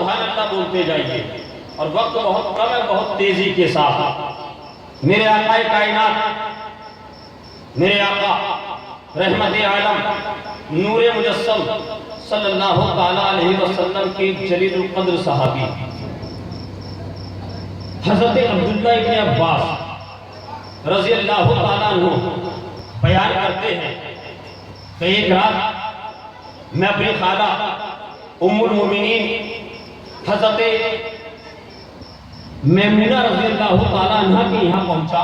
سبحان اللہ بولتے جائیے، اور وقت بہت کم ہے، بہت تیزی کے ساتھ میرے آقا کائنات، میرے آقا رحمت عالم نور مجسم صلی اللہ تعالیٰ علیہ وسلم کے جلیل القدر صحابی حضرت عبداللہ ابن عباس رضی اللہ تعالیٰ عنہ بیان کرتے ہیں کہ ایک رات میں اپنی خالہ ام المومنین حضرت میمونہ رضی اللہ تعالیٰ عنہ کے یہاں پہنچا۔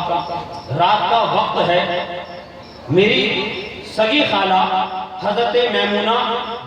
رات کا وقت ہے، میری سگی خالہ حضرت میمونہ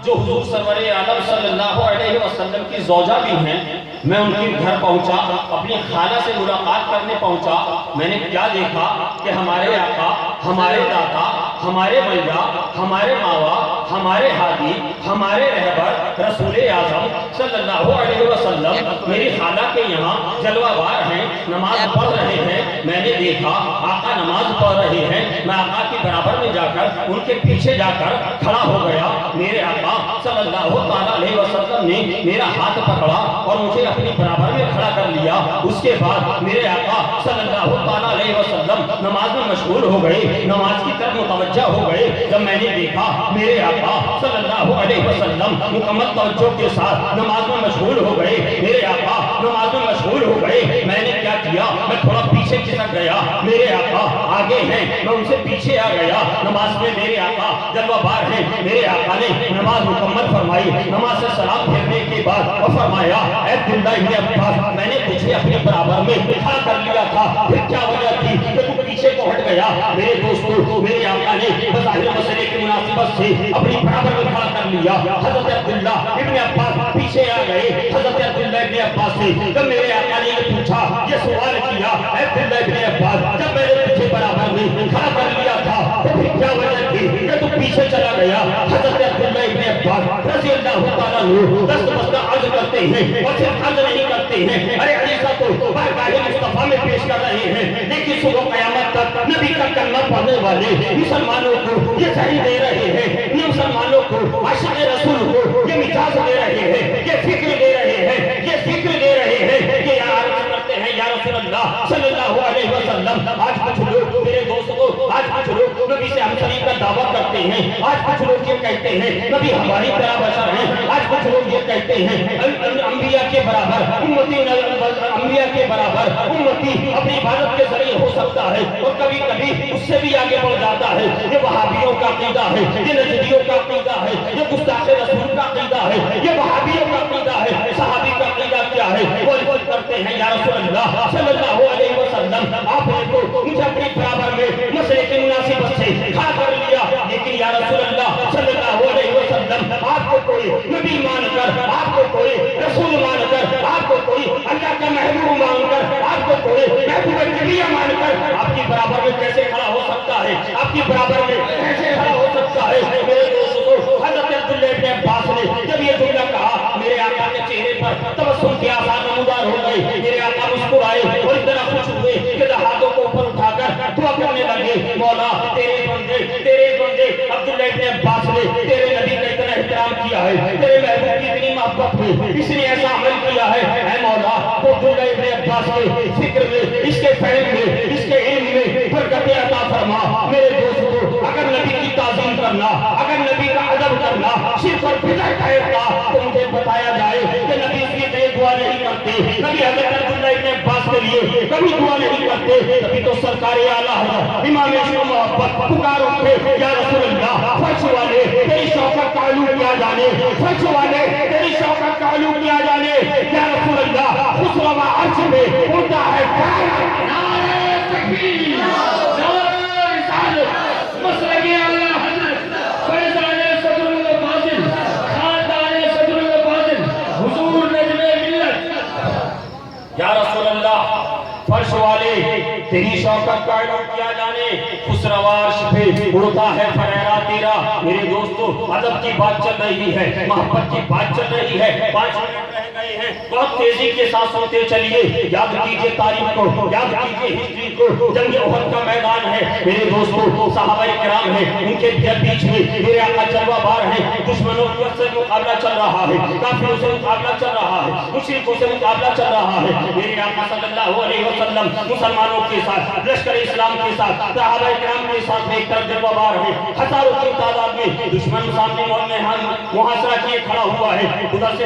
جو حضور سرور عالم صلی اللہ علیہ وسلم کی زوجہ بھی ہیں، میں ان کے گھر پہنچا، اپنی خالہ سے ملاقات کرنے پہنچا۔ میں نے کیا دیکھا کہ ہمارے آقا، ہمارے دادا، ہمارے بھیا، ہمارے ماوا، ہمارے ہادی، ہمارے رہبر رسول اعظم صلی اللہ علیہ وسلم میری خالہ کے یہاں جلوہ بار ہیں، نماز پڑھ رہے ہیں۔ میں نے دیکھا آقا نماز پڑھ رہے ہیں، میں آقا کے برابر میں جا کر ان کے پیچھے جا کر کھڑا ہو گیا۔ میرے آقا صلی اللہ علیہ وسلم نے میرا ہاتھ پکڑا اور مجھے اپنی برابر میں کھڑا کر لیا۔ اس کے بعد میرے آقا صلی اللہ علیہ وسلم نماز میں مشغول ہو گئے، نماز کی طرف متوجہ ہو گئے۔ جب میں نے دیکھا میرے آقا صلی اللہ علیہ وسلم مکمل توجہ کے ساتھ نماز میں مشغول ہو گئے، میرے آقا نماز میں مشغول ہو گئے، میں نے کیا کیا، میں تھوڑا پیچھے کھسک گیا۔ میرے آقا آگے ہیں، میں ان سے پیچھے آ گیا۔ نماز میں میرے آقا جلوہ بار ہیں، میرے آقا نے نماز مکمل فرمائی۔ نماز سے سلام پھیرنے کے بعد وہ فرمایا، اے عبداللہ ابن عباس، میں نے تجھے اپنے برابر میں کھڑا کر لیا تھا، پھر کیا وجہ تھی کہ تو پیچھے کو ہٹ گیا؟ میرے دوستو، میرے آقا نے بظاہر مسئلے کی مناسبت سے اپنی برابر میں کھڑا کر لیا۔ حضرت عبداللہ ابن عباس پیچھے آ گئے۔ حضرت عبداللہ ابن عباس سے جب میرے آقا نے یہ پوچھا، یہ سوال کیا، اے عبداللہ ابن عباس، جب میں نے تجھے برابر میں کھڑا کر لیا تھا تو پھر کیا وجہ تھی کہ تو پیچھے چلا گیا؟ حضرت عبداللہ ابن عباس رضی اللہ تعالیٰ عنہ دست بستہ عرض کرتے ہیں، اور صرف عرض نہیں کرتے ہیں، ارے علیسہ تو بارگاہ مصطفیٰ میں پیش کر رہے ہیں، لیکن صبح قیامت تک نبی کا کلمہ پڑھنے والے مسلمانوں کو یہ صحیح دے رہے ہیں، یہ مسلمانوں کو عاشق رسول کو یہ مجاز دے رہے ہیں، یہ فکر دے رہے ہیں، یہ فکر دے رہے ہیں کہ یا عرض کرتے ہیں یا رسول اللہ صلی اللہ علیہ وسلم۔ آج کچھ لوگ میرے دوستوں، آج کچھ لوگ نبی سے ہمسری کا دعویٰ کرتے ہیں، آج کچھ لوگ یہ کہتے ہیں نبی ہماری طرح بشر ہیں، آج کچھ لوگ یہ کہتے ہیں انبیاء کے برابر امتی، انبیاء کے برابر امتی اپنی عبادت کے ذریعے ہو سکتا ہے، اور کبھی کبھی اس سے بھی آگے بڑھ جاتا ہے۔ یہ وہابیوں کا عقیدہ ہے، یہ نجدیوں کا عقیدہ ہے، یہ گستاخ رسول کا عقیدہ ہے، یہ وہابیوں کا عقیدہ ہے۔ صحابی کا عقیدہ کیا ہے؟ وہ کرتے ہیں یا رسول اللہ صلی اللہ علیہ وسلم، آپ نے تو مجھے اپنی برابر میں مسئلے کی مناسبت سے کھڑا کر لیا، لیکن یا رسول اللہ صلی اللہ علیہ وسلم، آپ کو کوئی نبی مان کر، آپ کو کوئی رسول مان کر، آپ کو کوئی اللہ کا محبوب مان کر، آپ کو کوئی محبوب نبی مان کر آپ کی برابر میں کیسے کھڑا ہو سکتا ہے؟ آپ کی برابر میں کیسے کھڑا ہو سکتا ہے؟ میرے دوستوں، حضرت عبداللہ ابن عباس نے جب یہ جملہ کہا، میرے آقا کے چہرے پر تبسم کے آثار نمودار ہو گئے۔ میرے آقا مسکرائے اور اتنا خوش ہوئے کہ ہاتھوں کو اوپر اٹھا کر دعا کرنے لگے، مولا تیرے بندے عبداللہ ابن عباس نے تیرے نبی کا اتنا احترام کیا ہے، تیرے محبوب کی اتنی محبت ہے، اس نے ایسا عمل کیا ہے، اے مولا تو عبداللہ ابن عباس کے فکر میں، اس کے فہم میں، اس کے علم میں برکت عطا فرما۔ میرے دوستو، اگر نبی کی تعظیم کرنا، اگر نبی کا ادب کرنا صرف اور بدعت ہے تو مجھے بتایا جائے کہ نبی اس لیے دعا نہیں کرتے، نبی حضرت عبداللہ ابن عباس کے لیے کبھی دعا نہیں کرتے، کبھی تو سرکار اعلیٰ حضرت امام عشق محبت پکار اٹھے، یا رسول اللہ فرش والے تیری شوکت کا علو کیا جانے، فرش والے تیری شوکت کا علو کیا جانے، یا رسول اللہ خسرو عرش میں اڑتا ہے نعرہ تکبیر، نعرہ رسالت، مسلک اعلیٰ حضرت فیضان صدر الفاضل، خاندان صدر الفاضل، حضور نجم ملت، یا رسول اللہ فرش والے تیری شوکت کا علو کیا جانے، خسروارش پہ اڑتا ہے فریرہ تیرا۔ میرے دوستو، ادب کی بات چل رہی ہے، محبت کی بات چل رہی ہے، 5 منٹ رہ گئے ہیں، بہت تیزی کے ساتھ سنتے چلیے، یاد کیجئے تاریخ کو، یاد کیجئے ہسٹری کو۔ جنگ احد کا میدان ہے میرے دوستو، صحابہ کرام ہیں، ان کے بیچ میں میرے آقا جلوہ بار ہیں، دشمنوں سے مقابلہ چل رہا ہے، کافروں سے مقابلہ چل رہا ہے، مشرکوں سے مقابلہ چل رہا ہے۔ میرے آقا صلی اللہ علیہ وسلم مسلمانوں کے ساتھ، لشکر اسلام کے ساتھ، صحابہ کرام کے ساتھ ایک طرف جلوہ بار ہے، ہزاروں کی تعداد میں دشمن سامنے محاصرہ کیے کھڑا ہوا ہے۔ ادھر سے